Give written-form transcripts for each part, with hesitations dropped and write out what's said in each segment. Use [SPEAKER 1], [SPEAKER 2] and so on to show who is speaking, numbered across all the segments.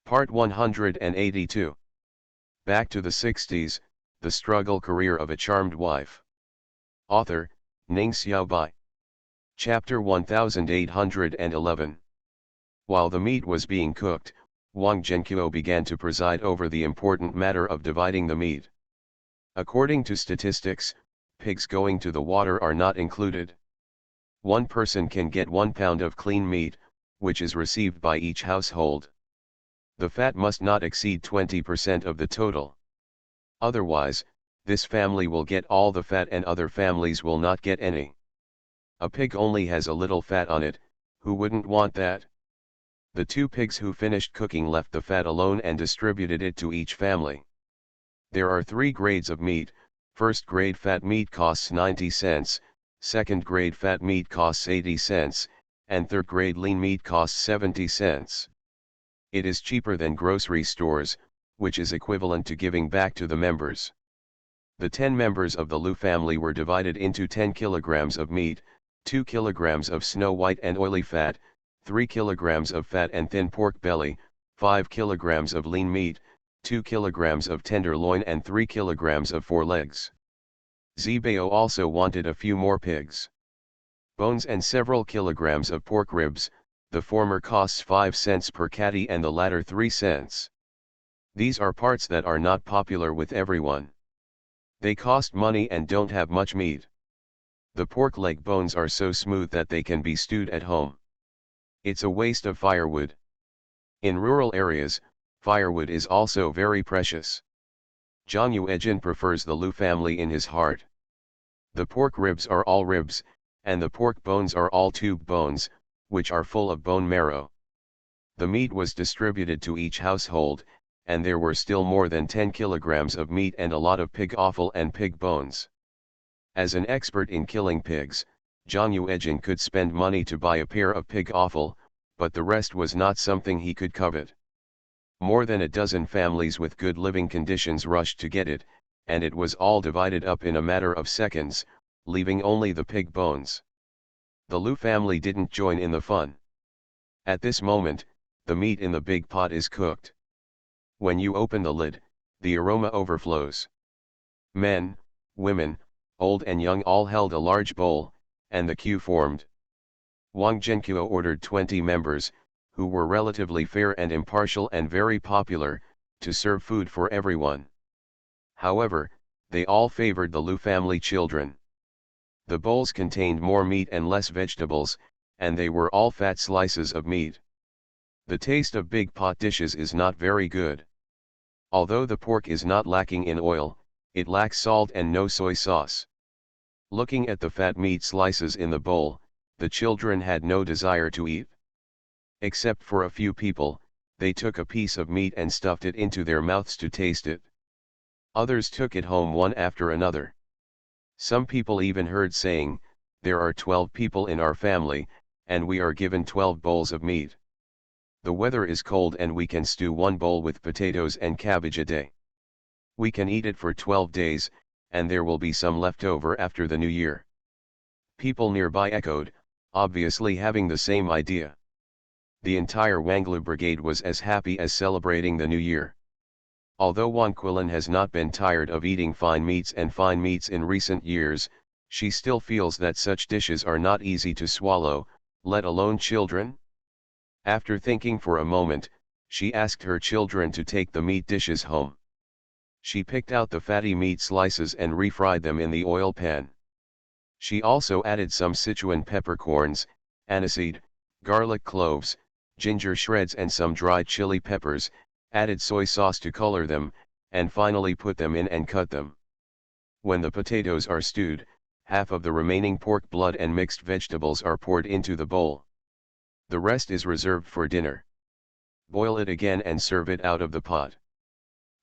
[SPEAKER 1] Part 182. Back to the 60s, the struggle career of a charmed wife. Author, Ning Xiaobai. Chapter 1811. While the meat was being cooked, Wang Zhenqiu began to preside over the important matter of dividing the meat. According to statistics, pigs going to the water are not included. One person can get 1 pound of clean meat, which is received by each household. The fat must not exceed 20% of the total. Otherwise, this family will get all the fat and other families will not get any. A pig only has a little fat on it, who wouldn't want that? The 2 pigs who finished cooking left the fat alone and distributed it to each family. There are 3 grades of meat. First grade fat meat costs 90 cents, second grade fat meat costs 80 cents, and third grade lean meat costs 70 cents. It is cheaper than grocery stores, which is equivalent to giving back to the members. The 10 members of the Lu family were divided into 10 kilograms of meat, 2 kilograms of snow white and oily fat, 3 kilograms of fat and thin pork belly, 5 kilograms of lean meat, 2 kilograms of tenderloin and 3 kilograms of forelegs. Zibao also wanted a few more pigs. Bones and several kilograms of pork ribs. The former costs 5 cents per catty and the latter 3 cents. These are parts that are not popular with everyone. They cost money and don't have much meat. The pork leg bones are so smooth that they can be stewed at home. It's a waste of firewood. In rural areas, firewood is also very precious. Zhang Yuejin prefers the Lu family in his heart. The pork ribs are all ribs, and the pork bones are all tube bones, which are full of bone marrow. The meat was distributed to each household, and there were still more than 10 kilograms of meat and a lot of pig offal and pig bones. As an expert in killing pigs, Zhang Yuejin could spend money to buy a pair of pig offal, but the rest was not something he could covet. More than a dozen families with good living conditions rushed to get it, and it was all divided up in a matter of seconds, leaving only the pig bones. The Lu family didn't join in the fun. At this moment, the meat in the big pot is cooked. When you open the lid, the aroma overflows. Men, women, old and young all held a large bowl, and the queue formed. Wang Zhenqiu ordered 20 members, who were relatively fair and impartial and very popular, to serve food for everyone. However, they all favored the Lu family children. The bowls contained more meat and less vegetables, and they were all fat slices of meat. The taste of big pot dishes is not very good. Although the pork is not lacking in oil, it lacks salt and no soy sauce. Looking at the fat meat slices in the bowl, the children had no desire to eat. Except for a few people, they took a piece of meat and stuffed it into their mouths to taste it. Others took it home one after another. Some people even heard saying, "There are 12 people in our family, and we are given 12 bowls of meat. The weather is cold and we can stew 1 bowl with potatoes and cabbage a day. We can eat it for 12 days, and there will be some left over after the new year." People nearby echoed, obviously having the same idea. The entire Wanglu brigade was as happy as celebrating the new year. Although Wang Quilin has not been tired of eating fine meats in recent years, she still feels that such dishes are not easy to swallow, let alone children. After thinking for a moment, she asked her children to take the meat dishes home. She picked out the fatty meat slices and refried them in the oil pan. She also added some Sichuan peppercorns, aniseed, garlic cloves, ginger shreds and some dried chili peppers, added soy sauce to color them, and finally put them in and cut them. When the potatoes are stewed, half of the remaining pork blood and mixed vegetables are poured into the bowl. The rest is reserved for dinner. Boil it again and serve it out of the pot.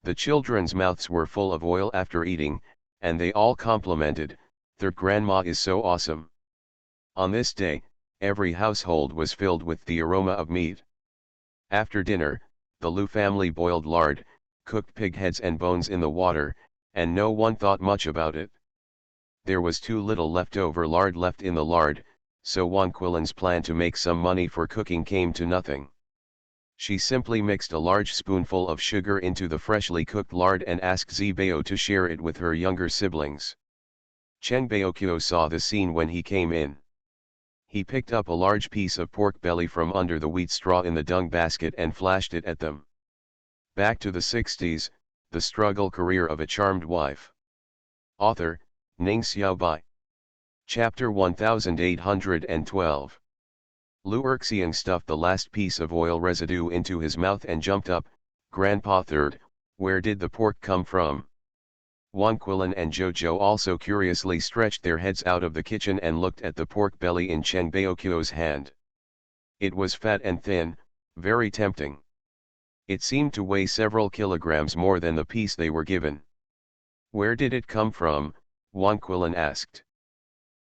[SPEAKER 1] The children's mouths were full of oil after eating, and they all complimented, "Their grandma is so awesome." On this day, every household was filled with the aroma of meat. After dinner, the Lu family boiled lard, cooked pig heads and bones in the water, and no one thought much about it. There was too little leftover lard left in the lard, so Wang Quilin's plan to make some money for cooking came to nothing. She simply mixed a large spoonful of sugar into the freshly cooked lard and asked Zibao to share it with her younger siblings. Chen Baokyo saw the scene when he came in. He picked up a large piece of pork belly from under the wheat straw in the dung basket and flashed it at them. Back to the 60s, the struggle career of a charmed wife. Author, Ning Xiaobai. Chapter 1812. Lu Erxiang stuffed the last piece of oil residue into his mouth and jumped up. Grandpa third, where did the pork come from? Wang Quilin and Jojo also curiously stretched their heads out of the kitchen and looked at the pork belly in Chen Baokyo's hand. It was fat and thin, very tempting. It seemed to weigh several kilograms more than the piece they were given. Where did it come from? Wang Quilin asked.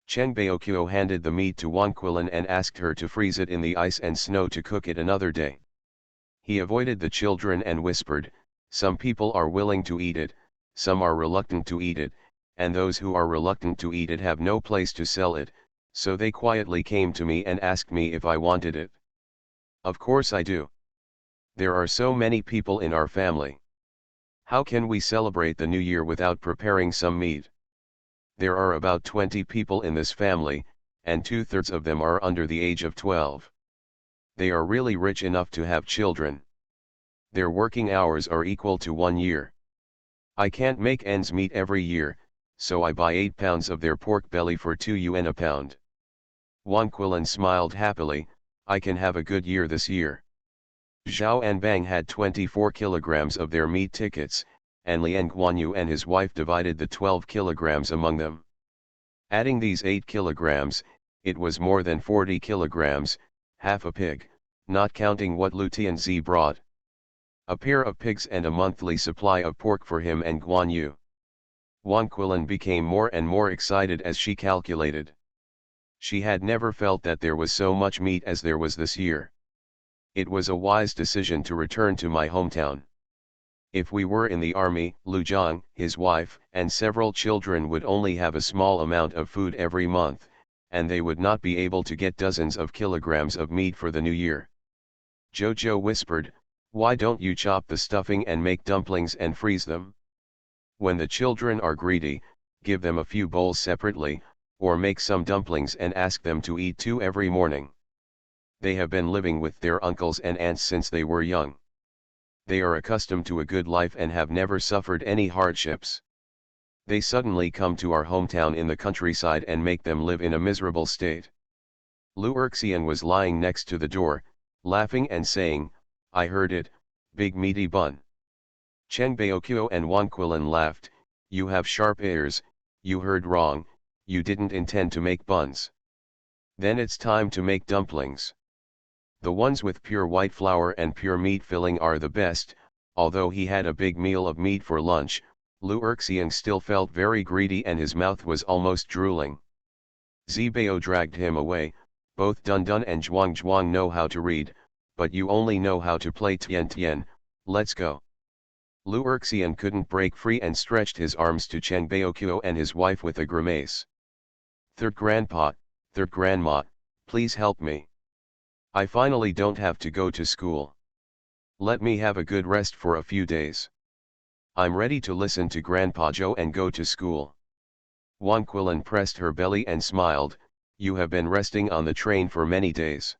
[SPEAKER 1] Chen Baokyo handed the meat to Wang Quilin and asked her to freeze it in the ice and snow to cook it another day. He avoided the children and whispered, "Some people are willing to eat it, some are reluctant to eat it, and those who are reluctant to eat it have no place to sell it, so they quietly came to me and asked me if I wanted it. Of course I do. There are so many people in our family. How can we celebrate the new year without preparing some meat? There are about 20 people in this family, and 2/3 of them are under the age of 12. They are really rich enough to have children. Their working hours are equal to 1 year. I can't make ends meet every year, so I buy 8 pounds of their pork belly for 2 yuan a pound." Wang Quilin smiled happily, "I can have a good year this year." Zhao Anbang had 24 kilograms of their meat tickets, and Lian Guanyu and his wife divided the 12 kilograms among them. Adding these 8 kilograms, it was more than 40 kilograms, half a pig, not counting what Lu Tianzi brought. A pair of pigs and a monthly supply of pork for him and Guanyu. Wang Quilin became more and more excited as she calculated. She had never felt that there was so much meat as there was this year. It was a wise decision to return to my hometown. If we were in the army, Lu Zhang, his wife, and several children would only have a small amount of food every month, and they would not be able to get dozens of kilograms of meat for the new year. Jojo whispered, "Why don't you chop the stuffing and make dumplings and freeze them? When the children are greedy, give them a few bowls separately, or make some dumplings and ask them to eat 2 every morning. They have been living with their uncles and aunts since they were young. They are accustomed to a good life and have never suffered any hardships. They suddenly come to our hometown in the countryside and make them live in a miserable state." Lu Erxian was lying next to the door, laughing and saying, "I heard it, big meaty bun." Chen Baokyo and Wang Quilin laughed, "You have sharp ears, you heard wrong, you didn't intend to make buns. Then it's time to make dumplings. The ones with pure white flour and pure meat filling are the best." Although he had a big meal of meat for lunch, Lu Erxian still felt very greedy and his mouth was almost drooling. Zibao dragged him away. "Both Dun Dun and Zhuang Zhuang know how to read, but you only know how to play Tian Tian, let's go." Lu Erxian couldn't break free and stretched his arms to Chen Baokyo and his wife with a grimace. "Third grandpa, third grandma, please help me. I finally don't have to go to school. Let me have a good rest for a few days. I'm ready to listen to Grandpa Joe and go to school." Wang Quilin pressed her belly and smiled, "You have been resting on the train for many days.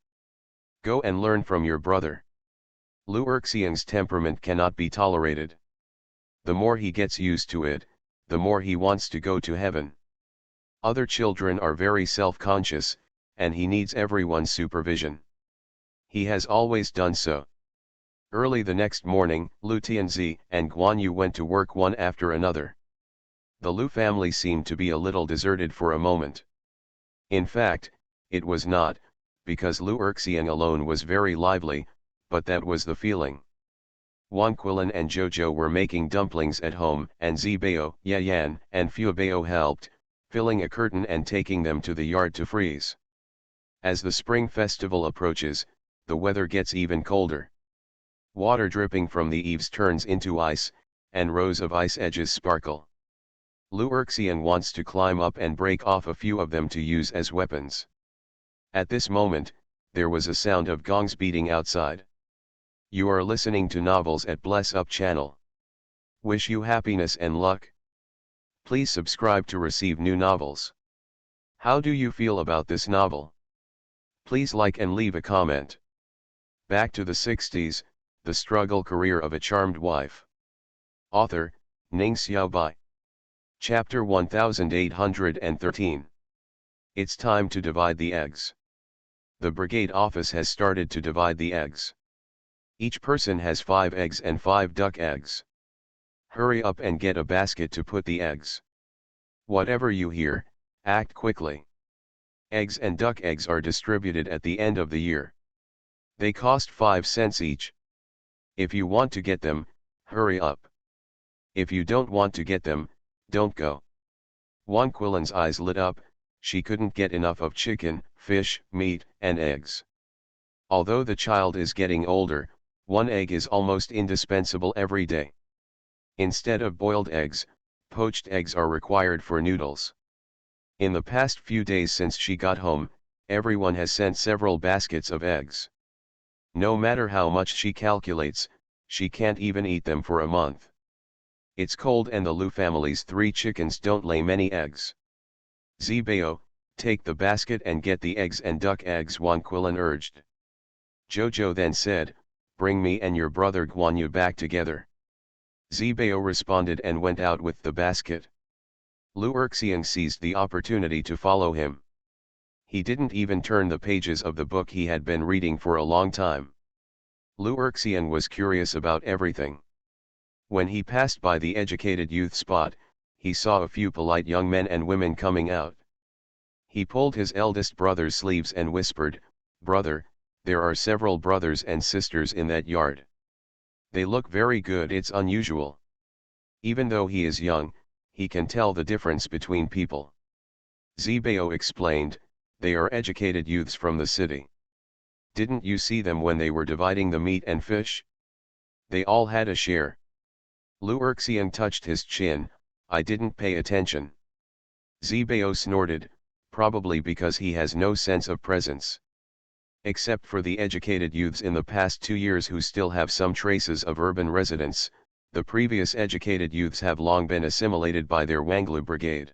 [SPEAKER 1] Go and learn from your brother. Lu Erxiang's temperament cannot be tolerated. The more he gets used to it, the more he wants to go to heaven. Other children are very self-conscious, and he needs everyone's supervision. He has always done so." Early the next morning, Lu Tianzi and Guanyu went to work one after another. The Lu family seemed to be a little deserted for a moment. In fact, it was not, because Lu Erxiang alone was very lively, but that was the feeling. Wang Quilin and Jojo were making dumplings at home, and Zibao, Yayan, and Fuebao helped, filling a curtain and taking them to the yard to freeze. As the spring festival approaches, the weather gets even colder. Water dripping from the eaves turns into ice, and rows of ice edges sparkle. Lu Erxian wants to climb up and break off a few of them to use as weapons. At this moment, there was a sound of gongs beating outside. You are listening to Novels at Bless Up channel. Wish you happiness and luck. Please subscribe to receive new novels. How do you feel about this novel? Please like and leave a comment. Back to the 60s, The Struggle Career of a Charmed Wife. Author, Ning Xiaobai. Chapter 1813. It's time to divide the eggs. The brigade office has started to divide the eggs. Each person has 5 eggs and 5 duck eggs. Hurry up and get a basket to put the eggs. Whatever you hear, act quickly. Eggs and duck eggs are distributed at the end of the year. They cost 5 cents each. If you want to get them, hurry up. If you don't want to get them, don't go. Wang Qilan's eyes lit up. She couldn't get enough of chicken, fish, meat, and eggs. Although the child is getting older, 1 egg is almost indispensable every day. Instead of boiled eggs, poached eggs are required for noodles. In the past few days since she got home, everyone has sent several baskets of eggs. No matter how much she calculates, she can't even eat them for a month. It's cold and the Lu family's 3 chickens don't lay many eggs. Zibao, take the basket and get the eggs and duck eggs, Wang Qilan urged. Jojo then said, bring me and your brother Guanyu back together. Zibao responded and went out with the basket. Lu Erxiang seized the opportunity to follow him. He didn't even turn the pages of the book he had been reading for a long time. Lu Erxiang was curious about everything. When he passed by the educated youth spot, he saw a few polite young men and women coming out. He pulled his eldest brother's sleeves and whispered, brother, there are several brothers and sisters in that yard. They look very good. It's unusual. Even though he is young, he can tell the difference between people. Zibao explained, they are educated youths from the city. Didn't you see them when they were dividing the meat and fish? They all had a share. Lu Erxiang touched his chin, I didn't pay attention. Zibao snorted, probably because he has no sense of presence. Except for the educated youths in the past 2 years who still have some traces of urban residents, the previous educated youths have long been assimilated by their Wanglu brigade.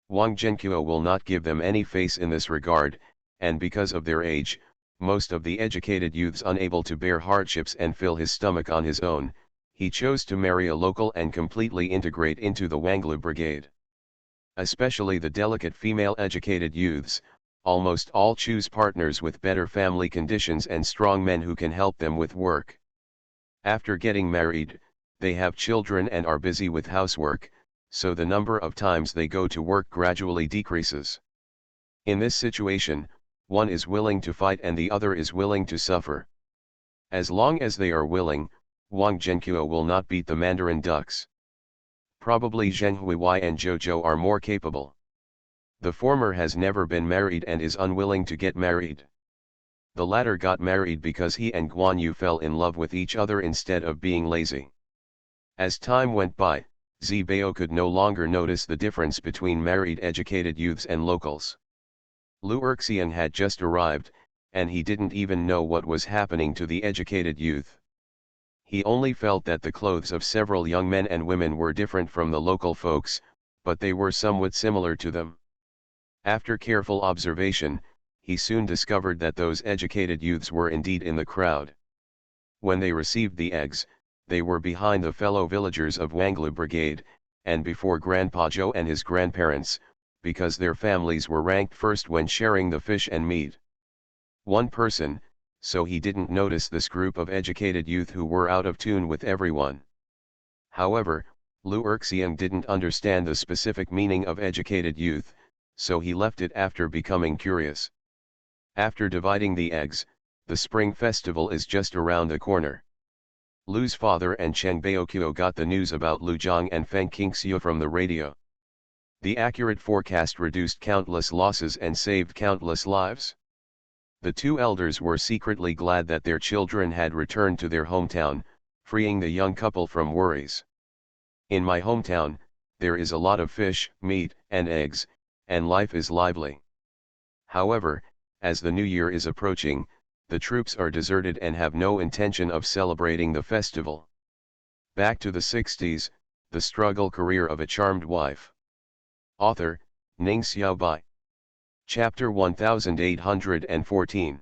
[SPEAKER 1] Wang Zhenqiu will not give them any face in this regard, and because of their age, most of the educated youths unable to bear hardships and fill his stomach on his own, he chose to marry a local and completely integrate into the Wanglu brigade. Especially the delicate female educated youths, almost all choose partners with better family conditions and strong men who can help them with work. After getting married, they have children and are busy with housework, so the number of times they go to work gradually decreases. In this situation, one is willing to fight and the other is willing to suffer. As long as they are willing, Wang Zhenqiu will not beat the Mandarin ducks. Probably Zheng Huiwei and Jojo are more capable. The former has never been married and is unwilling to get married. The latter got married because he and Guanyu fell in love with each other instead of being lazy. As time went by, Zibao could no longer notice the difference between married educated youths and locals. Lu Erxiang had just arrived, and he didn't even know what was happening to the educated youth. He only felt that the clothes of several young men and women were different from the local folks, but they were somewhat similar to them. After careful observation, he soon discovered that those educated youths were indeed in the crowd. When they received the eggs, they were behind the fellow villagers of Wanglu Brigade, and before Grandpa Zhou and his grandparents, because their families were ranked first when sharing the fish and meat. One person, so he didn't notice this group of educated youth who were out of tune with everyone. However, Lu Erxiang didn't understand the specific meaning of educated youth, so he left it after becoming curious. After dividing the eggs, the spring festival is just around the corner. Lu's father and Cheng Baoqiu got the news about Lu Zhang and Feng Qingxiu from the radio. The accurate forecast reduced countless losses and saved countless lives. The 2 elders were secretly glad that their children had returned to their hometown, freeing the young couple from worries. In my hometown, there is a lot of fish, meat, and eggs, and life is lively. However, as the new year is approaching, The troops are deserted and have no intention of celebrating the festival. Back to the 60s, the struggle career of a charmed wife. Author, Ning Xiaobai. Chapter 1814.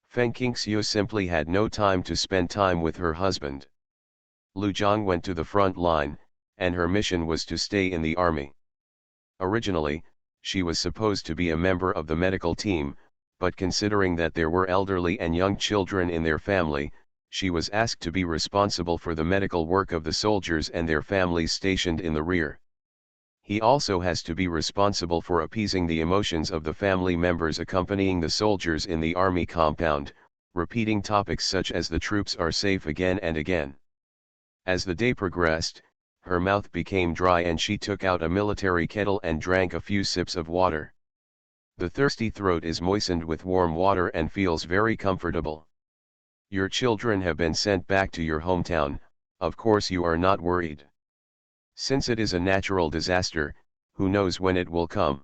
[SPEAKER 1] Feng Qingxiu simply had no time to spend time with her husband. Lu Zhang went to the front line, and her mission was to stay in the army. Originally, she was supposed to be a member of the medical team, but considering that there were elderly and young children in their family, she was asked to be responsible for the medical work of the soldiers and their families stationed in the rear. He also has to be responsible for appeasing the emotions of the family members accompanying the soldiers in the army compound, repeating topics such as the troops are safe again and again. As the day progressed, her mouth became dry and she took out a military kettle and drank a few sips of water. The thirsty throat is moistened with warm water and feels very comfortable. Your children have been sent back to your hometown, of course you are not worried. Since it is a natural disaster, who knows when it will come?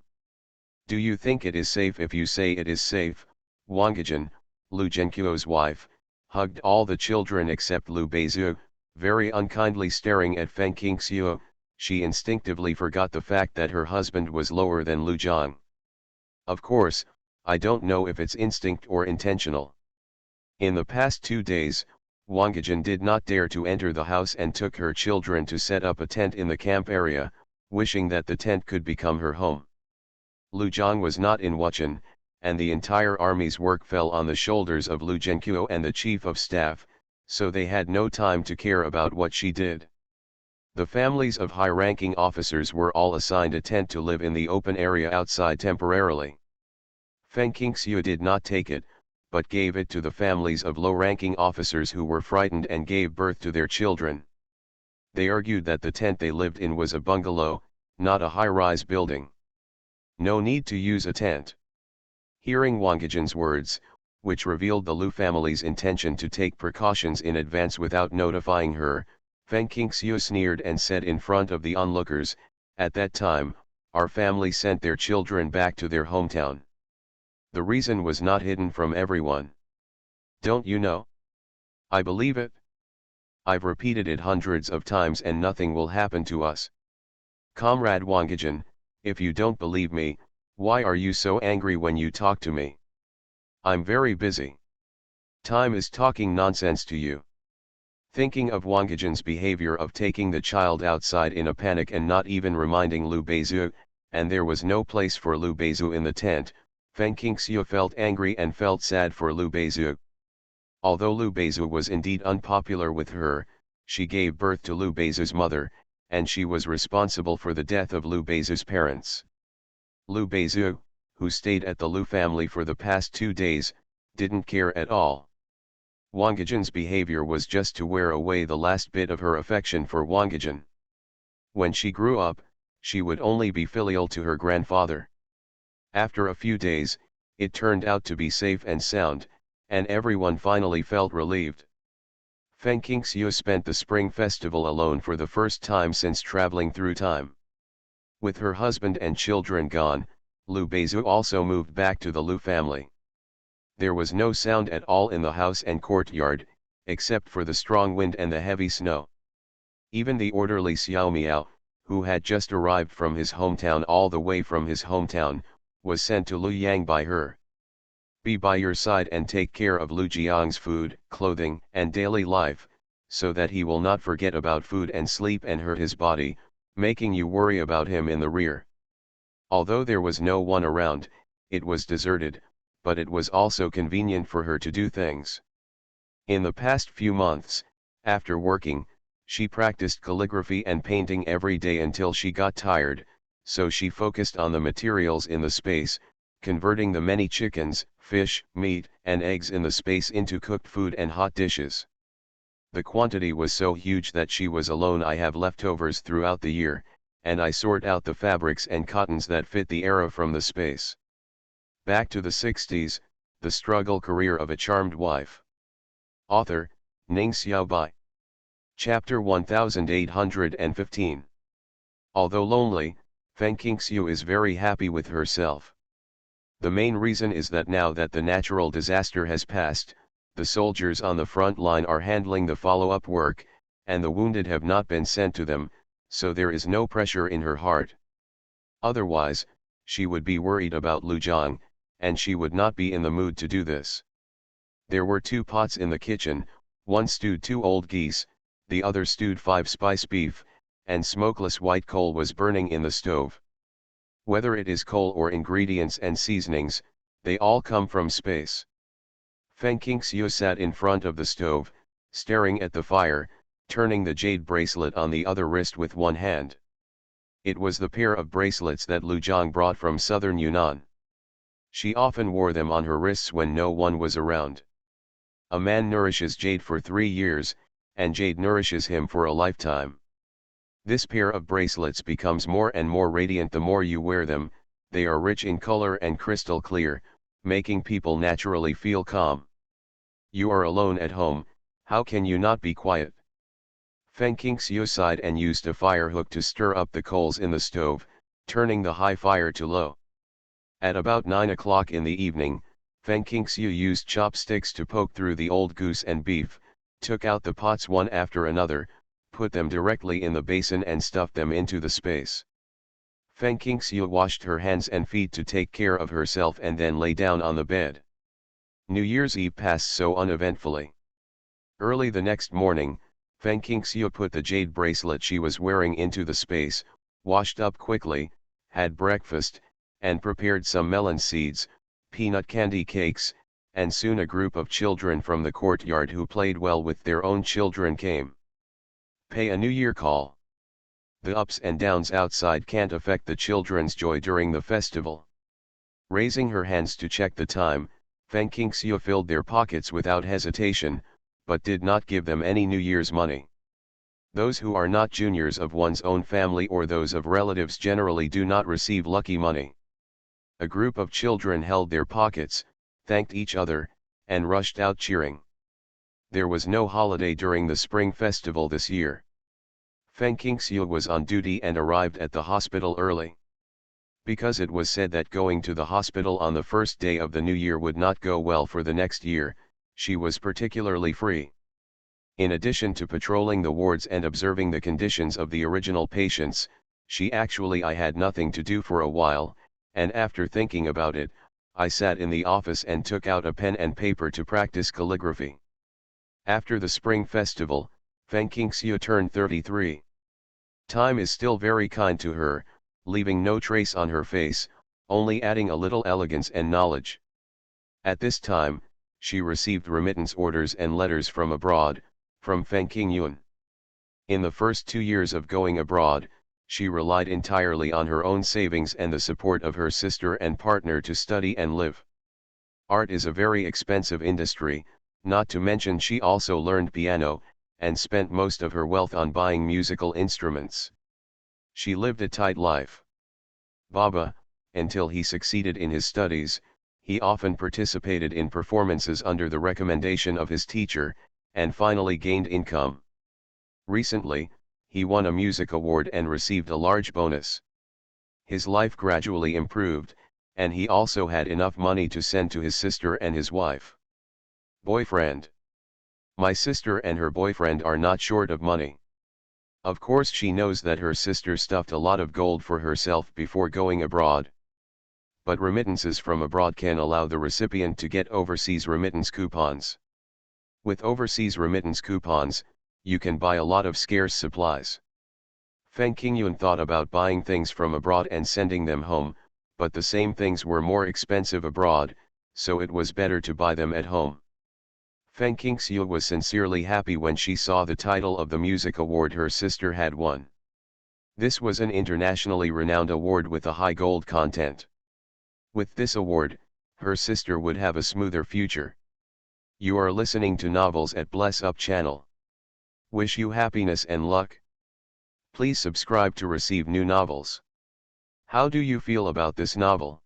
[SPEAKER 1] Do you think it is safe if you say it is safe? Wang Gejin, Lu Zhenqiu's wife, hugged all the children except Lu Beizu, very unkindly staring at Feng Qingxiu. She instinctively forgot the fact that her husband was lower than Lu Zhang. Of course, I don't know if it's instinct or intentional. In the past 2 days, Wang Gejin did not dare to enter the house and took her children to set up a tent in the camp area, wishing that the tent could become her home. Lu Zhang was not in Wuchen, and the entire army's work fell on the shoulders of Lu Zhenqiu and the chief of staff, so they had no time to care about what she did. The families of high-ranking officers were all assigned a tent to live in the open area outside temporarily. Feng Qingxiu did not take it, but gave it to the families of low-ranking officers who were frightened and gave birth to their children. They argued that the tent they lived in was a bungalow, not a high-rise building. No need to use a tent. Hearing Wang Gejin's words, which revealed the Lu family's intention to take precautions in advance without notifying her, Feng Qingxiu sneered and said in front of the onlookers, "At that time, our family sent their children back to their hometown. The reason was not hidden from everyone. Don't you know? I believe it. I've repeated it hundreds of times and nothing will happen to us. Comrade Wang Gejin, if you don't believe me, why are you so angry when you talk to me? I'm very busy. Time is talking nonsense to you." Thinking of Wang Gejin's behavior of taking the child outside in a panic and not even reminding Lu Beizu, and there was no place for Lu Beizu in the tent, Feng Qingxiu felt angry and felt sad for Lu Beizu. Although Lu Beizu was indeed unpopular with her, she gave birth to Lu Beizu's mother, and she was responsible for the death of Lu Beizu's parents. Lu Beizu, who stayed at the Lu family for the past 2 days, didn't care at all. Wang Gejin's behavior was just to wear away the last bit of her affection for Wang Gejin. When she grew up, she would only be filial to her grandfather. After a few days, it turned out to be safe and sound, and everyone finally felt relieved. Feng Qingxiu spent the spring festival alone for the first time since traveling through time. With her husband and children gone, Lu Beizu also moved back to the Lu family. There was no sound at all in the house and courtyard, except for the strong wind and the heavy snow. Even the orderly Xiao Miao, who had just arrived from his hometown all the way from his hometown, was sent to Lu Yang by her. Be by your side and take care of Lu Jiang's food, clothing, and daily life, so that he will not forget about food and sleep and hurt his body, making you worry about him in the rear. Although there was no one around, it was deserted, but it was also convenient for her to do things. In the past few months, after working, she practiced calligraphy and painting every day until she got tired, so she focused on the materials in the space, converting the many chickens, fish, meat, and eggs in the space into cooked food and hot dishes. The quantity was so huge that she was alone. I have leftovers throughout the year, and I sort out the fabrics and cottons that fit the era from the space. Back to the 60s, the struggle career of a charmed wife. Author, Ning Xiaobai. Chapter 1815. Although lonely, Feng Qingxiu is very happy with herself. The main reason is that now that the natural disaster has passed, the soldiers on the front line are handling the follow-up work, and the wounded have not been sent to them, so there is no pressure in her heart. Otherwise, she would be worried about Lu Jiang, and she would not be in the mood to do this. There were 2 pots in the kitchen, one stewed 2 old geese, the other stewed 5 spice beef, and smokeless white coal was burning in the stove. Whether it is coal or ingredients and seasonings, they all come from space. Feng Qingxiu sat in front of the stove, staring at the fire, turning the jade bracelet on the other wrist with one hand. It was the pair of bracelets that Lu Jiang brought from southern Yunnan. She often wore them on her wrists when no one was around. A man nourishes jade for 3 years, and jade nourishes him for a lifetime. This pair of bracelets becomes more and more radiant the more you wear them. They are rich in color and crystal clear, making people naturally feel calm. You are alone at home, how can you not be quiet? Feng Qingxiu sighed and used a fire hook to stir up the coals in the stove, turning the high fire to low. At about 9 o'clock in the evening, Feng Qingxiu used chopsticks to poke through the old goose and beef, took out the pots one after another, put them directly in the basin and stuffed them into the space. Feng Qingxiu washed her hands and feet to take care of herself and then lay down on the bed. New Year's Eve passed so uneventfully. Early the next morning, Feng Qingxiu put the jade bracelet she was wearing into the space, washed up quickly, had breakfast, and prepared some melon seeds, peanut candy cakes, and soon a group of children from the courtyard who played well with their own children came. Pay a New Year call. The ups and downs outside can't affect the children's joy during the festival. Raising her hands to check the time, Feng Qingxiu filled their pockets without hesitation, but did not give them any New Year's money. Those who are not juniors of one's own family or those of relatives generally do not receive lucky money. A group of children held their pockets, thanked each other, and rushed out cheering. There was no holiday during the Spring Festival this year. Feng Qingxiu was on duty and arrived at the hospital early. Because it was said that going to the hospital on the first day of the new year would not go well for the next year, she was particularly free. In addition to patrolling the wards and observing the conditions of the original patients, I had nothing to do for a while, and after thinking about it, I sat in the office and took out a pen and paper to practice calligraphy. After the Spring Festival, Feng Qingxiu turned 33. Time is still very kind to her, leaving no trace on her face, only adding a little elegance and knowledge. At this time, she received remittance orders and letters from abroad, from Feng Qingyun. In the first 2 years of going abroad, she relied entirely on her own savings and the support of her sister and partner to study and live. Art is a very expensive industry, not to mention she also learned piano, and spent most of her wealth on buying musical instruments. She lived a tight life. Baba, until he succeeded in his studies, he often participated in performances under the recommendation of his teacher, and finally gained income. Recently, he won a music award and received a large bonus. His life gradually improved, and he also had enough money to send to his sister and his wife. Boyfriend. My sister and her boyfriend are not short of money. Of course she knows that her sister stuffed a lot of gold for herself before going abroad. But remittances from abroad can allow the recipient to get overseas remittance coupons. With overseas remittance coupons, you can buy a lot of scarce supplies. Feng Qingyun thought about buying things from abroad and sending them home, but the same things were more expensive abroad, so it was better to buy them at home. Feng Qingxiu was sincerely happy when she saw the title of the music award her sister had won. This was an internationally renowned award with a high gold content. With this award, her sister would have a smoother future. You are listening to Novels at Bless Up channel. Wish you happiness and luck. Please subscribe to receive new novels. How do you feel about this novel?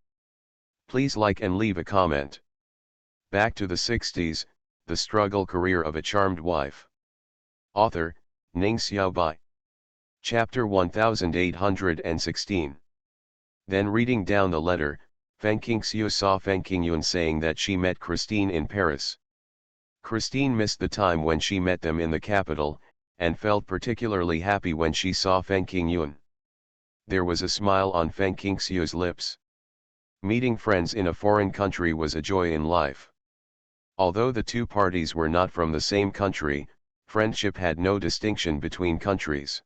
[SPEAKER 1] Please like and leave a comment. Back to the 60s, The Struggle Career of a Charmed Wife. Author, Ning Xiaobai. Chapter 1816. Then reading down the letter, Feng Qingxiu saw Feng Qingyun saying that she met Christine in Paris. Christine missed the time when she met them in the capital, and felt particularly happy when she saw Feng Qingyun. There was a smile on Feng Qingxiu's lips. Meeting friends in a foreign country was a joy in life. Although the two parties were not from the same country, friendship had no distinction between countries.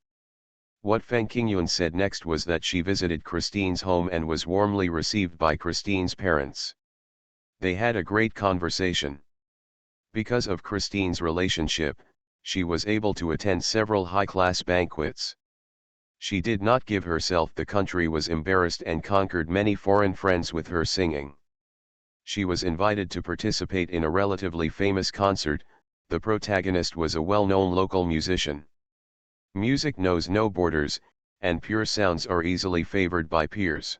[SPEAKER 1] What Feng Qingyun said next was that she visited Christine's home and was warmly received by Christine's parents. They had a great conversation. Because of Christine's relationship, she was able to attend several high-class banquets. She did not give herself the country was embarrassed and conquered many foreign friends with her singing. She was invited to participate in a relatively famous concert. The protagonist was a well-known local musician. Music knows no borders, and pure sounds are easily favored by peers.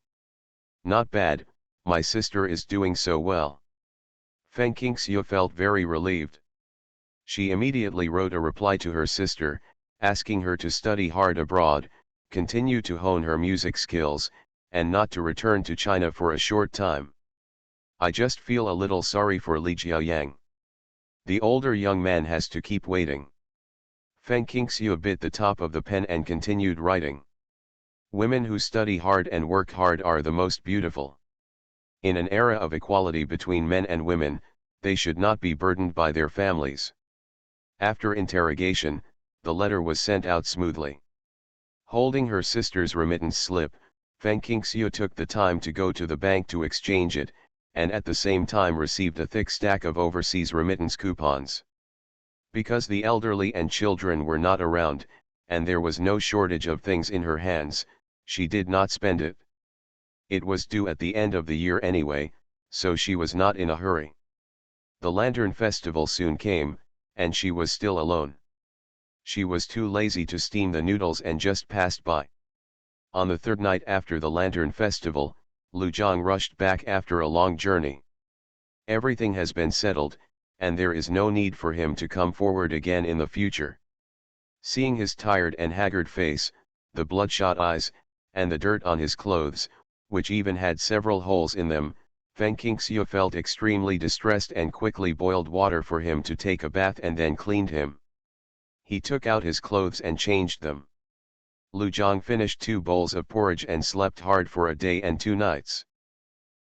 [SPEAKER 1] Not bad, my sister is doing so well. Feng Qingxiu felt very relieved. She immediately wrote a reply to her sister, asking her to study hard abroad, continue to hone her music skills, and not to return to China for a short time. I just feel a little sorry for Li Jiaoyang. The older young man has to keep waiting. Feng Qingxiu bit the top of the pen and continued writing. Women who study hard and work hard are the most beautiful. In an era of equality between men and women, they should not be burdened by their families. After interrogation, the letter was sent out smoothly. Holding her sister's remittance slip, Feng Qingxiu took the time to go to the bank to exchange it, and at the same time received a thick stack of overseas remittance coupons. Because the elderly and children were not around, and there was no shortage of things in her hands, she did not spend it. It was due at the end of the year anyway, so she was not in a hurry. The Lantern Festival soon came, and she was still alone. She was too lazy to steam the noodles and just passed by. On the third night after the Lantern Festival, Lu Zhang rushed back after a long journey. Everything has been settled, and there is no need for him to come forward again in the future. Seeing his tired and haggard face, the bloodshot eyes, and the dirt on his clothes, which even had several holes in them, Feng Qingxiu felt extremely distressed and quickly boiled water for him to take a bath and then cleaned him. He took out his clothes and changed them. Lu Zhang finished 2 bowls of porridge and slept hard for a day and 2 nights.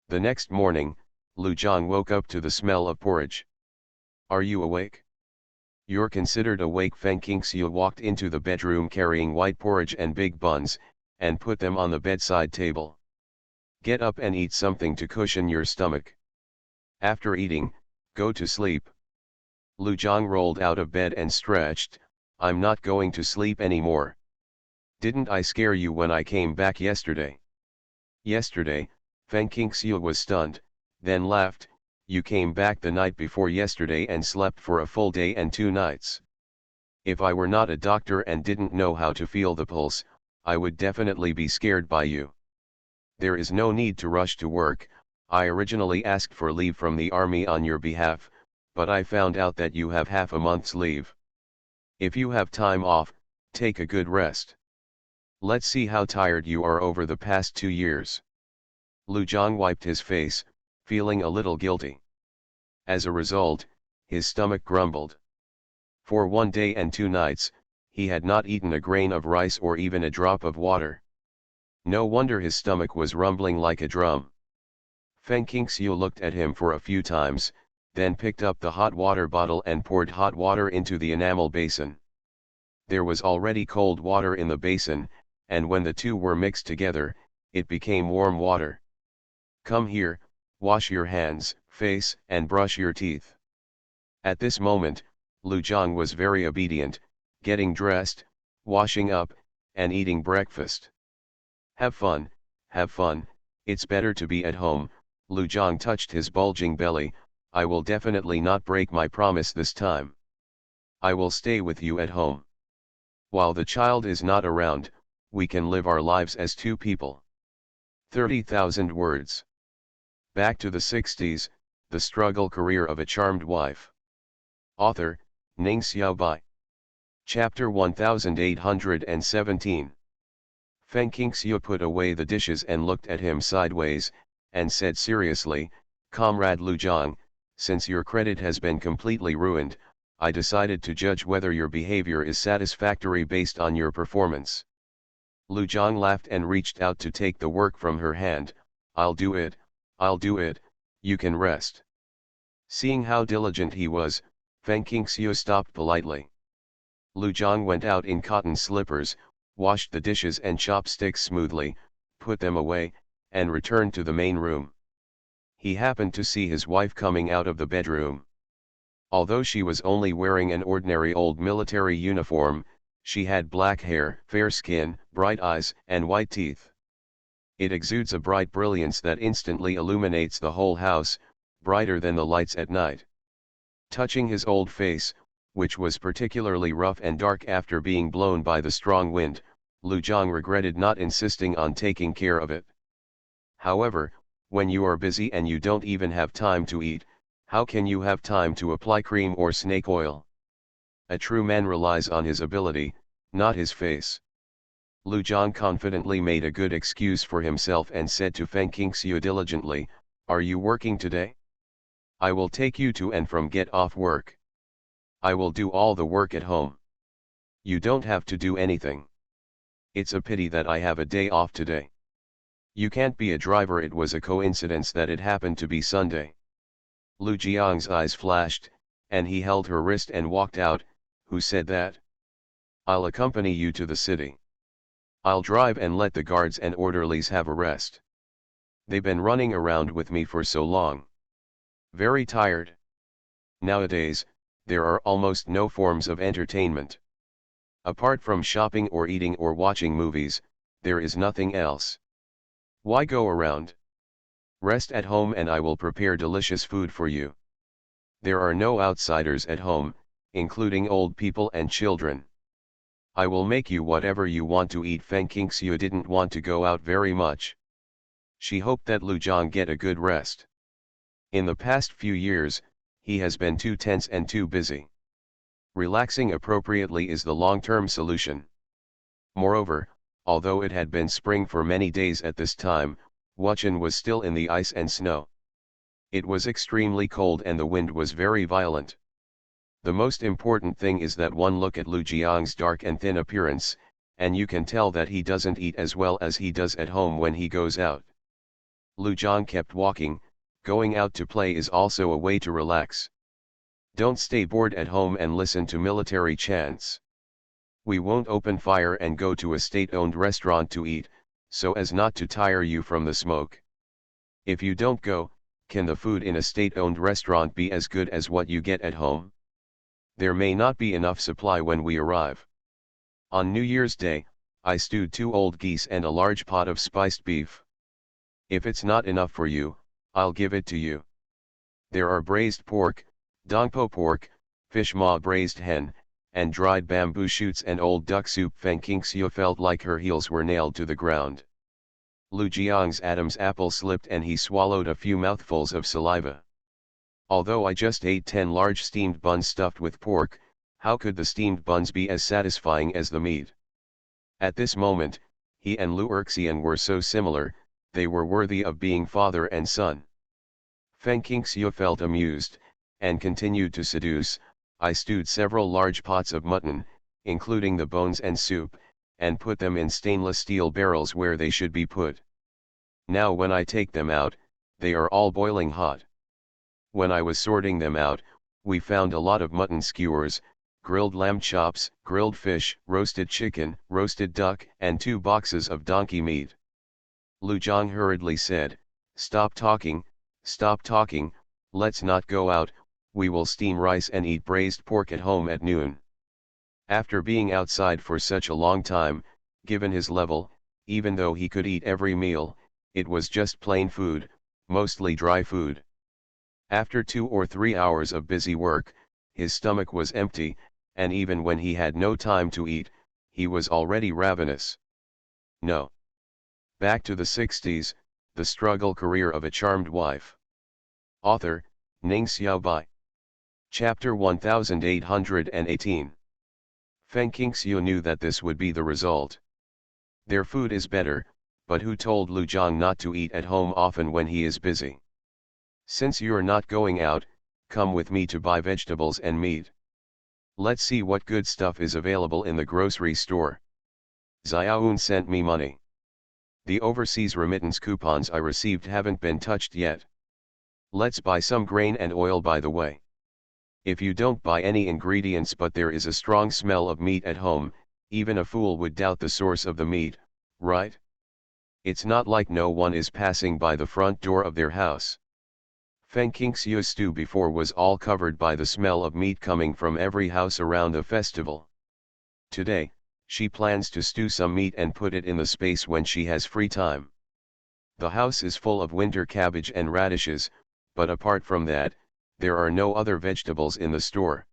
[SPEAKER 1] The next morning, Lu Zhang woke up to the smell of porridge. Are you awake? You're considered awake. Feng Qingxiu walked into the bedroom carrying white porridge and big buns, and put them on the bedside table. Get up and eat something to cushion your stomach. After eating, go to sleep. Lu Zhang rolled out of bed and stretched. I'm not going to sleep anymore. Didn't I scare you when I came back yesterday? Yesterday, Feng Qingxiu was stunned, then laughed. You came back the night before yesterday and slept for a full day and 2 nights. If I were not a doctor and didn't know how to feel the pulse, I would definitely be scared by you. There is no need to rush to work. I originally asked for leave from the army on your behalf, but I found out that you have half a month's leave. If you have time off, take a good rest. Let's see how tired you are over the past 2 years. Lu Zhang wiped his face, feeling a little guilty. As a result, his stomach grumbled. For 1 day and 2 nights, he had not eaten a grain of rice or even a drop of water. No wonder his stomach was rumbling like a drum. Feng Qingxiu looked at him for a few times, then picked up the hot water bottle and poured hot water into the enamel basin. There was already cold water in the basin, and when the two were mixed together, it became warm water. Come here, wash your hands, face, and brush your teeth. At this moment, Lu Zhang was very obedient, getting dressed, washing up, and eating breakfast. Have fun, it's better to be at home. Lu Zhang touched his bulging belly. I will definitely not break my promise this time. I will stay with you at home. While the child is not around, we can live our lives as 2 people. 30,000 words. Back to the 60s, the struggle career of a charmed wife. Author, Ning Xiaobai. Chapter 1817. Feng Qingxiu put away the dishes and looked at him sideways, and said seriously, "Comrade Lu Jiang, since your credit has been completely ruined, I decided to judge whether your behavior is satisfactory based on your performance." Lu Jiang laughed and reached out to take the work from her hand. I'll do it, you can rest." Seeing how diligent he was, Feng Qingxiu stopped politely. Lu Jiang went out in cotton slippers, washed the dishes and chopsticks smoothly, put them away, and returned to the main room. He happened to see his wife coming out of the bedroom. Although she was only wearing an ordinary old military uniform, she had black hair, fair skin, bright eyes, and white teeth. It exudes a bright brilliance that instantly illuminates the whole house, brighter than the lights at night. Touching his old face, which was particularly rough and dark after being blown by the strong wind, Lu Jiang regretted not insisting on taking care of it. However, when you are busy and you don't even have time to eat, how can you have time to apply cream or snake oil? A true man relies on his ability, not his face. Lu Jiang confidently made a good excuse for himself and said to Feng Qingxiu diligently, "Are you working today? I will take you to and from get off work. I will do all the work at home. You don't have to do anything. It's a pity that I have a day off today. You can't be a driver." It was a coincidence that it happened to be Sunday. Lu Jiang's eyes flashed, and he held her wrist and walked out. "Who said that? I'll accompany you to the city. I'll drive and let the guards and orderlies have a rest. They've been running around with me for so long. Very tired. Nowadays, there are almost no forms of entertainment. Apart from shopping or eating or watching movies, there is nothing else. Why go around? Rest at home and I will prepare delicious food for you. There are no outsiders at home, including old people and children. I will make you whatever you want to eat." Feng Qingxiu didn't want to go out very much. She hoped that Lu Jiang get a good rest. In the past few years, he has been too tense and too busy. Relaxing appropriately is the long-term solution. Moreover, although it had been spring for many days at this time, Wuchen was still in the ice and snow. It was extremely cold and the wind was very violent. The most important thing is that one look at Lu Jiang's dark and thin appearance, and you can tell that he doesn't eat as well as he does at home when he goes out. Lu Jiang kept walking. Going out to play is also a way to relax. Don't stay bored at home and listen to military chants. We won't open fire and go to a state-owned restaurant to eat, so as not to tire you from the smoke. If you don't go, can the food in a state-owned restaurant be as good as what you get at home? There may not be enough supply when we arrive. On New Year's Day, I stewed 2 old geese and a large pot of spiced beef. If it's not enough for you, I'll give it to you. There are braised pork, dongpo pork, fish maw, braised hen, and dried bamboo shoots and old duck soup." Feng Qingxiu felt like her heels were nailed to the ground. Lu Jiang's Adam's apple slipped and he swallowed a few mouthfuls of saliva. "Although I just ate 10 large steamed buns stuffed with pork, how could the steamed buns be as satisfying as the meat?" At this moment, he and Lu Erxian were so similar, they were worthy of being father and son. Feng Qingxiu felt amused, and continued to seduce. "I stewed several large pots of mutton, including the bones and soup, and put them in stainless steel barrels where they should be put. Now when I take them out, they are all boiling hot. When I was sorting them out, we found a lot of mutton skewers, grilled lamb chops, grilled fish, roasted chicken, roasted duck, and 2 boxes of donkey meat." Lu Jiang hurriedly said, stop talking, let's not go out, we will steam rice and eat braised pork at home at noon." After being outside for such a long time, given his level, even though he could eat every meal, it was just plain food, mostly dry food. After 2 or 3 hours of busy work, his stomach was empty, and even when he had no time to eat, he was already ravenous. No. Back to the 60s, the struggle career of a charmed wife. Author, Ning Xiaobai. Chapter 1818. Feng Qingxiu knew that this would be the result. Their food is better, But who told Lu Jiang not to eat at home often when he is busy? Since you're not going out, come with me to buy vegetables and meat. Let's see what good stuff is available in the grocery store. Xiaoun sent me money. The overseas remittance coupons I received haven't been touched yet. Let's buy some grain and oil by the way. If you don't buy any ingredients but there is a strong smell of meat at home, even a fool would doubt the source of the meat, right? It's not like no one is passing by the front door of their house. Feng Qingxiu's stew before was all covered by the smell of meat coming from every house around the festival. Today, she plans to stew some meat and put it in the space when she has free time. The house is full of winter cabbage and radishes, but apart from that, there are no other vegetables in the store.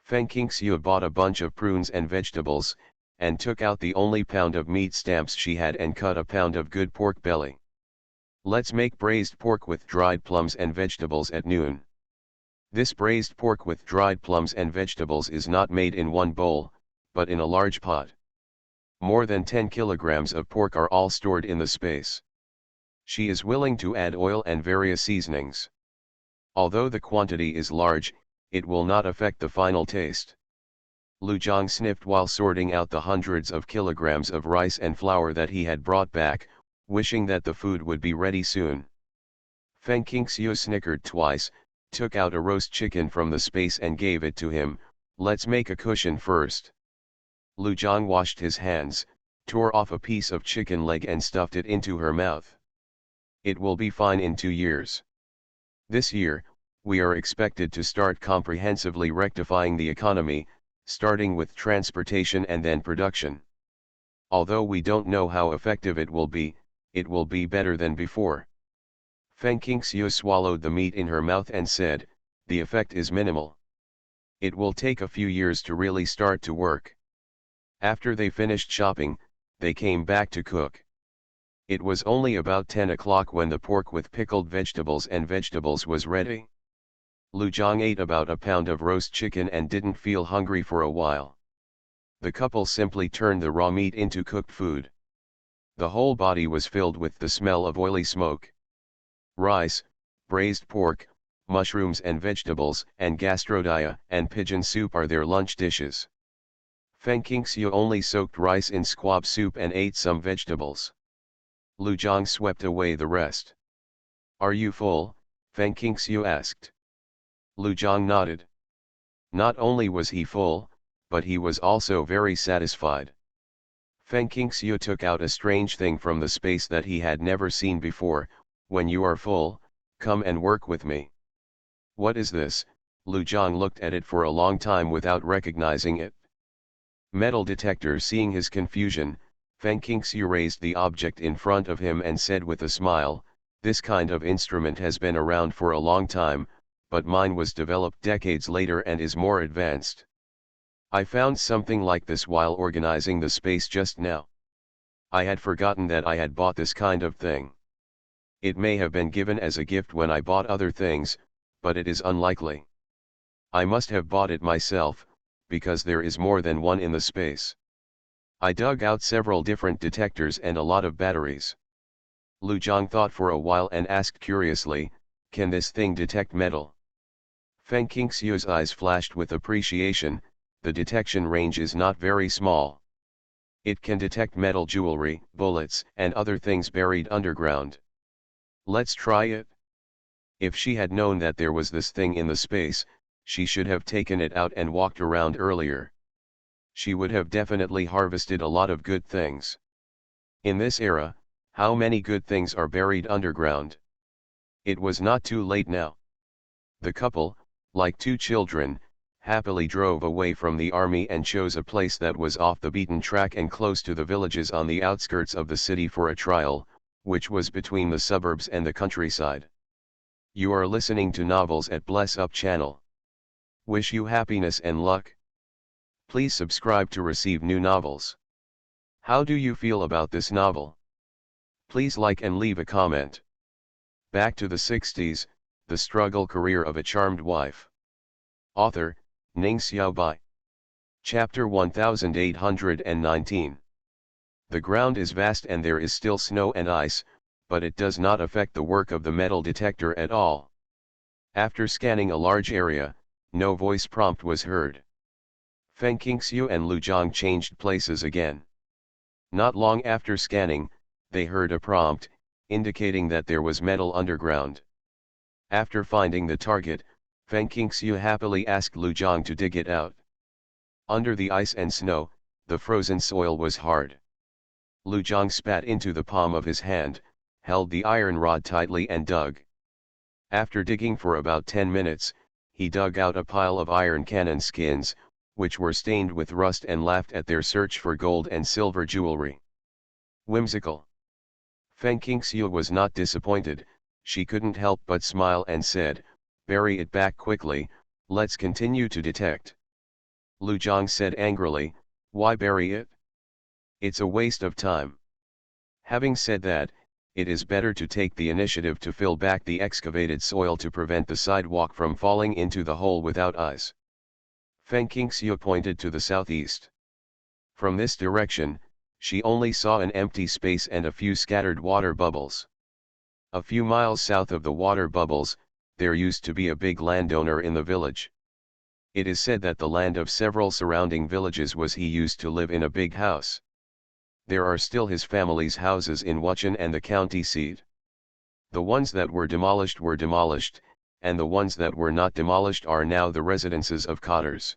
[SPEAKER 1] Feng Qingxiu bought a bunch of prunes and vegetables, and took out the only pound of meat stamps she had and cut a pound of good pork belly. Let's make braised pork with dried plums and vegetables at noon. This braised pork with dried plums and vegetables is not made in one bowl, but in a large pot. More than 10 kilograms of pork are all stored in the space. She is willing to add oil and various seasonings. Although the quantity is large, it will not affect the final taste. Lu Jiang sniffed while sorting out the hundreds of kilograms of rice and flour that he had brought back, wishing that the food would be ready soon. Feng Qingxiu snickered twice, took out a roast chicken from the space and gave it to him. Let's make a cushion first. Lu Jiang washed his hands, tore off a piece of chicken leg and stuffed it into her mouth. It will be fine in 2 years. This year, we are expected to start comprehensively rectifying the economy, starting with transportation and then production. Although we don't know how effective it will be better than before. Feng Qingxiu swallowed the meat in her mouth and said, the effect is minimal. It will take a few years to really start to work. After they finished shopping, they came back to cook. It was only about 10 o'clock when the pork with pickled vegetables was ready. Lu Jiang ate about a pound of roast chicken and didn't feel hungry for a while. The couple simply turned the raw meat into cooked food. The whole body was filled with the smell of oily smoke. Rice, braised pork, mushrooms and vegetables, and gastrodaya and pigeon soup are their lunch dishes. Feng Qingxiu only soaked rice in squab soup and ate some vegetables. Lu Jiang swept away the rest. Are you full? Feng Qingxiu asked. Lu Jiang nodded. Not only was he full, but he was also very satisfied. Feng Qingxiu took out a strange thing from the space that he had never seen before. When you are full, come and work with me. What is this? Lu Jiang looked at it for a long time without recognizing it. Metal detector. Seeing his confusion, Feng Qingxiu raised the object in front of him and said with a smile, this kind of instrument has been around for a long time, but mine was developed decades later and is more advanced. I found something like this while organizing the space just now. I had forgotten that I had bought this kind of thing. It may have been given as a gift when I bought other things, but it is unlikely. I must have bought it myself, because there is more than one in the space. I dug out several different detectors and a lot of batteries. Lu Jiang thought for a while and asked curiously, can this thing detect metal? Feng Qingxiu's eyes flashed with appreciation. The detection range is not very small. It can detect metal jewelry, bullets, and other things buried underground. Let's try it. If she had known that there was this thing in the space, she should have taken it out and walked around earlier. She would have definitely harvested a lot of good things. In this era, how many good things are buried underground? It was not too late now. The couple, like two children, happily drove away from the army and chose a place that was off the beaten track and close to the villages on the outskirts of the city for a trial, which was between the suburbs and the countryside. You are listening to Novels at Bless Up channel. Wish you happiness and luck. Please subscribe to receive new novels. How do you feel about this novel? Please like and leave a comment. Back to the 60s, the struggle career of a charmed wife. Author, Ning Xiaobai. Chapter 1819. The ground is vast and there is still snow and ice, but it does not affect the work of the metal detector at all. After scanning a large area, no voice prompt was heard. Feng Qingxiu and Lu Zhang changed places again. Not long after scanning, they heard a prompt, indicating that there was metal underground. After finding the target, Feng Qingxiu happily asked Lu Zhang to dig it out. Under the ice and snow, the frozen soil was hard. Lu Zhang spat into the palm of his hand, held the iron rod tightly and dug. After digging for about 10 minutes, he dug out a pile of iron cannon skins, which were stained with rust, and laughed at their search for gold and silver jewelry. Whimsical. Feng Qingxiu was not disappointed. She couldn't help but smile and said, "Bury it back quickly, let's continue to detect." Lu Zhang said angrily, "Why bury it? It's a waste of time." Having said that, it is better to take the initiative to fill back the excavated soil to prevent the sidewalk from falling into the hole without ice. Feng Qingxiu pointed to the southeast. From this direction, she only saw an empty space and a few scattered water bubbles. A few miles south of the water bubbles, there used to be a big landowner in the village. It is said that the land of several surrounding villages was he used to live in a big house. There are still his family's houses in Wuchen and the county seat. The ones that were demolished, and the ones that were not demolished are now the residences of cotters.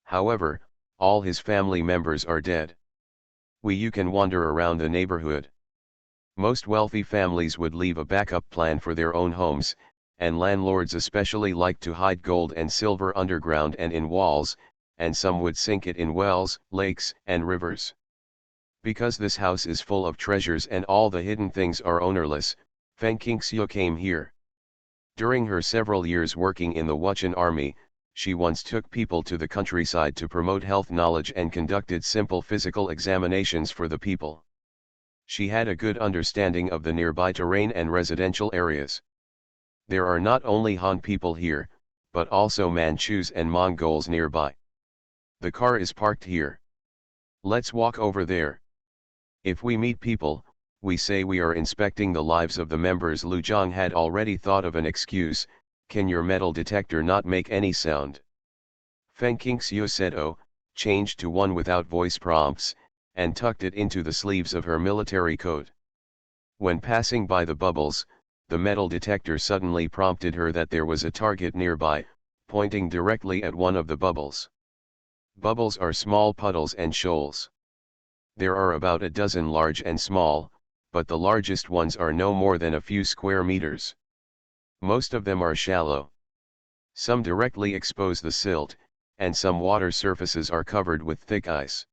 [SPEAKER 1] However, all his family members are dead. You can wander around the neighborhood. Most wealthy families would leave a backup plan for their own homes, and landlords especially like to hide gold and silver underground and in walls, and some would sink it in wells, lakes, and rivers. Because this house is full of treasures and all the hidden things are ownerless, Feng Qingxiu came here. During her several years working in the Wuchen army, she once took people to the countryside to promote health knowledge and conducted simple physical examinations for the people. She had a good understanding of the nearby terrain and residential areas. There are not only Han people here, but also Manchus and Mongols nearby. The car is parked here. Let's walk over there. If we meet people, we say we are inspecting the lives of the members. Lu Zhang had already thought of an excuse. Can your metal detector not make any sound? Feng Qingxiu said oh, changed to one without voice prompts, and tucked it into the sleeves of her military coat. When passing by the bubbles, the metal detector suddenly prompted her that there was a target nearby, pointing directly at one of the bubbles. Bubbles are small puddles and shoals. There are about a dozen large and small, but the largest ones are no more than a few square meters. Most of them are shallow. Some directly expose the silt, and some water surfaces are covered with thick ice.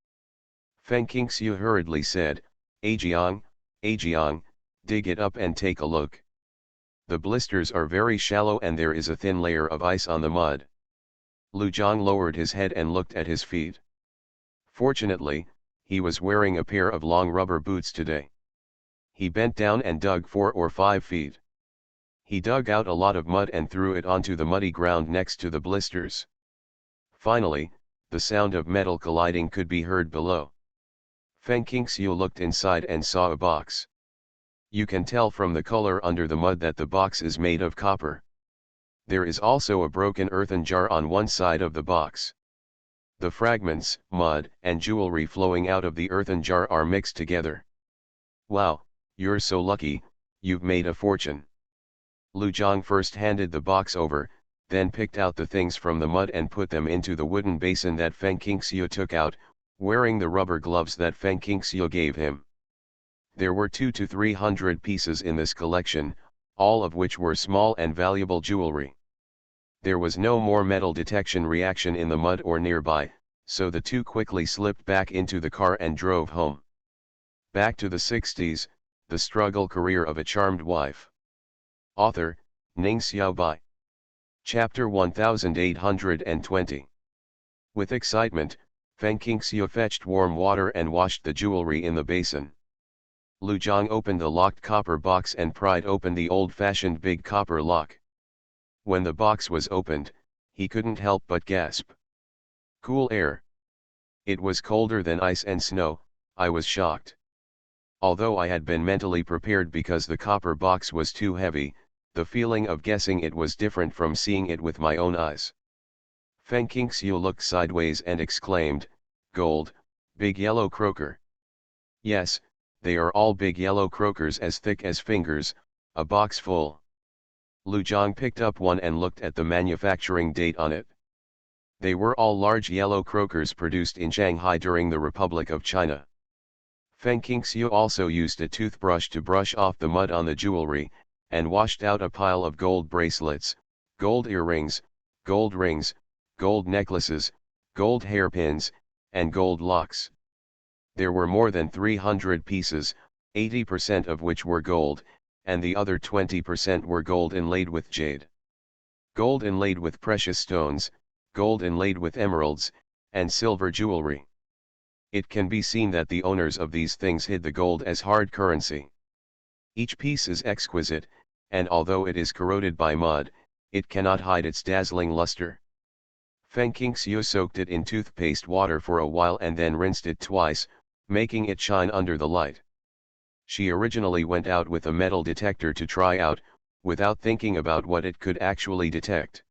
[SPEAKER 1] Feng Qingxiu hurriedly said, Ajiang, dig it up and take a look. The blisters are very shallow and there is a thin layer of ice on the mud. Lu Zhang lowered his head and looked at his feet. Fortunately, he was wearing a pair of long rubber boots today. He bent down and dug 4 or 5 feet. He dug out a lot of mud and threw it onto the muddy ground next to the blisters. Finally, the sound of metal colliding could be heard below. Feng Qingxiu looked inside and saw a box. You can tell from the color under the mud that the box is made of copper. There is also a broken earthen jar on one side of the box. The fragments, mud, and jewelry flowing out of the earthen jar are mixed together. Wow, you're so lucky, you've made a fortune. Lu Zhang first handed the box over, then picked out the things from the mud and put them into the wooden basin that Feng Qingxiu took out, wearing the rubber gloves that Feng Qingxiu gave him. There were 200 to 300 pieces in this collection, all of which were small and valuable jewelry. There was no more metal detection reaction in the mud or nearby, so the two quickly slipped back into the car and drove home. Back to the 60s, the struggle career of a charmed wife. Author, Ning Xiaobai. Chapter 1820. With excitement, Feng Qingxiu fetched warm water and washed the jewelry in the basin. Lu Zhang opened the locked copper box and pried open the old-fashioned big copper lock. When the box was opened, he couldn't help but gasp. Cool air. It was colder than ice and snow. I was shocked. Although I had been mentally prepared because the copper box was too heavy, the feeling of guessing it was different from seeing it with my own eyes. Feng Qingxiu looked sideways and exclaimed, "Gold, big yellow croaker." "Yes, they are all big yellow croakers as thick as fingers, a box full." Lu Zhang picked up one and looked at the manufacturing date on it. They were all large yellow croakers produced in Shanghai during the Republic of China. Feng Qingxiu also used a toothbrush to brush off the mud on the jewelry, and washed out a pile of gold bracelets, gold earrings, gold rings, gold necklaces, gold hairpins, and gold locks. There were more than 300 pieces, 80% of which were gold, and the other 20% were gold inlaid with jade. Gold inlaid with precious stones, gold inlaid with emeralds, and silver jewelry. It can be seen that the owners of these things hid the gold as hard currency. Each piece is exquisite, and although it is corroded by mud, it cannot hide its dazzling luster. Feng Qingxiu soaked it in toothpaste water for a while and then rinsed it twice, making it shine under the light. She originally went out with a metal detector to try out, without thinking about what it could actually detect.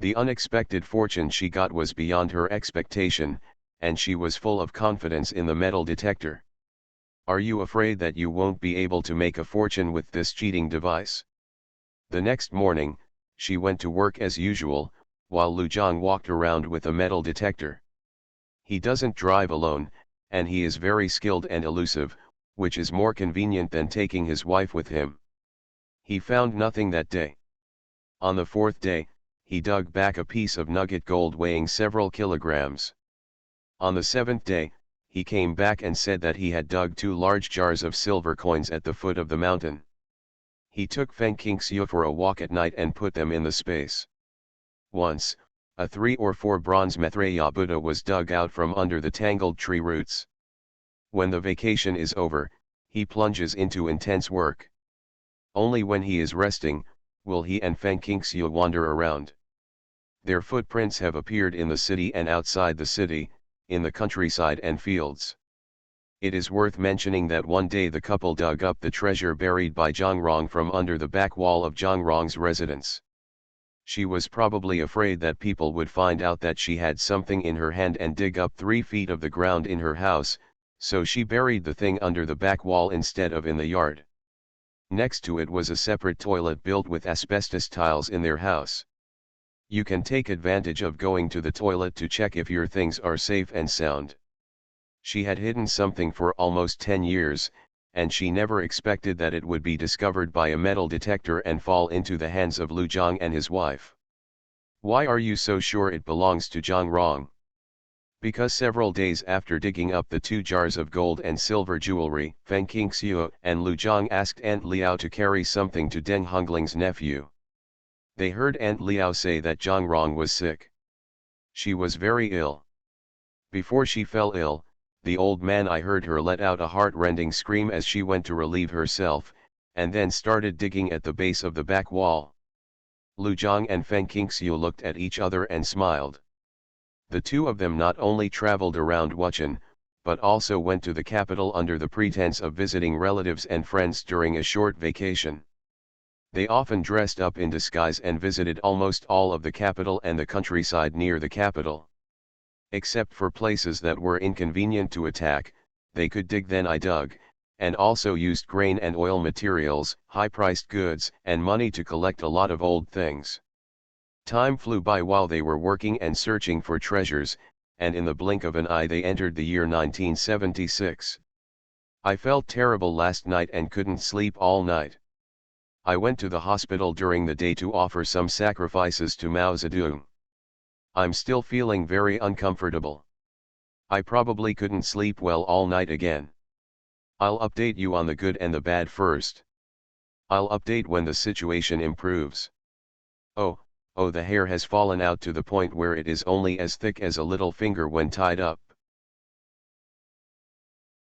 [SPEAKER 1] The unexpected fortune she got was beyond her expectation, and she was full of confidence in the metal detector. "Are you afraid that you won't be able to make a fortune with this cheating device?" The next morning, she went to work as usual, while Lu Zhang walked around with a metal detector. He doesn't drive alone, and he is very skilled and elusive, which is more convenient than taking his wife with him. He found nothing that day. On the fourth day, he dug back a piece of nugget gold weighing several kilograms. On the seventh day, he came back and said that he had dug 2 large jars of silver coins at the foot of the mountain. He took Feng Qingxiu for a walk at night and put them in the space. Once, a 3 or 4 bronze Maitreya Buddha was dug out from under the tangled tree roots. When the vacation is over, he plunges into intense work. Only when he is resting, will he and Feng Qingxiu wander around. Their footprints have appeared in the city and outside the city, in the countryside and fields. It is worth mentioning that one day the couple dug up the treasure buried by Zhang Rong from under the back wall of Zhang Rong's residence. She was probably afraid that people would find out that she had something in her hand and dig up 3 feet of the ground in her house, so she buried the thing under the back wall instead of in the yard. Next to it was a separate toilet built with asbestos tiles in their house. You can take advantage of going to the toilet to check if your things are safe and sound. She had hidden something for almost 10 years, and she never expected that it would be discovered by a metal detector and fall into the hands of Lu Zhang and his wife. "Why are you so sure it belongs to Zhang Rong?" Because several days after digging up the 2 jars of gold and silver jewelry, Feng Qingxiu and Lu Zhang asked Aunt Liao to carry something to Deng Hongling's nephew. They heard Aunt Liao say that Zhang Rong was sick. She was very ill. Before she fell ill, the old man I heard her let out a heart-rending scream as she went to relieve herself, and then started digging at the base of the back wall. Lu Zhang and Feng Qingxiu looked at each other and smiled. The two of them not only traveled around Wuchen, but also went to the capital under the pretense of visiting relatives and friends during a short vacation. They often dressed up in disguise and visited almost all of the capital and the countryside near the capital. Except for places that were inconvenient to attack, they could dig. Then I dug, and also used grain and oil materials, high-priced goods, and money to collect a lot of old things. Time flew by while they were working and searching for treasures, and in the blink of an eye they entered the year 1976. I felt terrible last night and couldn't sleep all night. I went to the hospital during the day to offer some sacrifices to Mao Zedong. I'm still feeling very uncomfortable. I probably couldn't sleep well all night again. I'll update you on the good and the bad first. I'll update when the situation improves. Oh, the hair has fallen out to the point where it is only as thick as a little finger when tied up.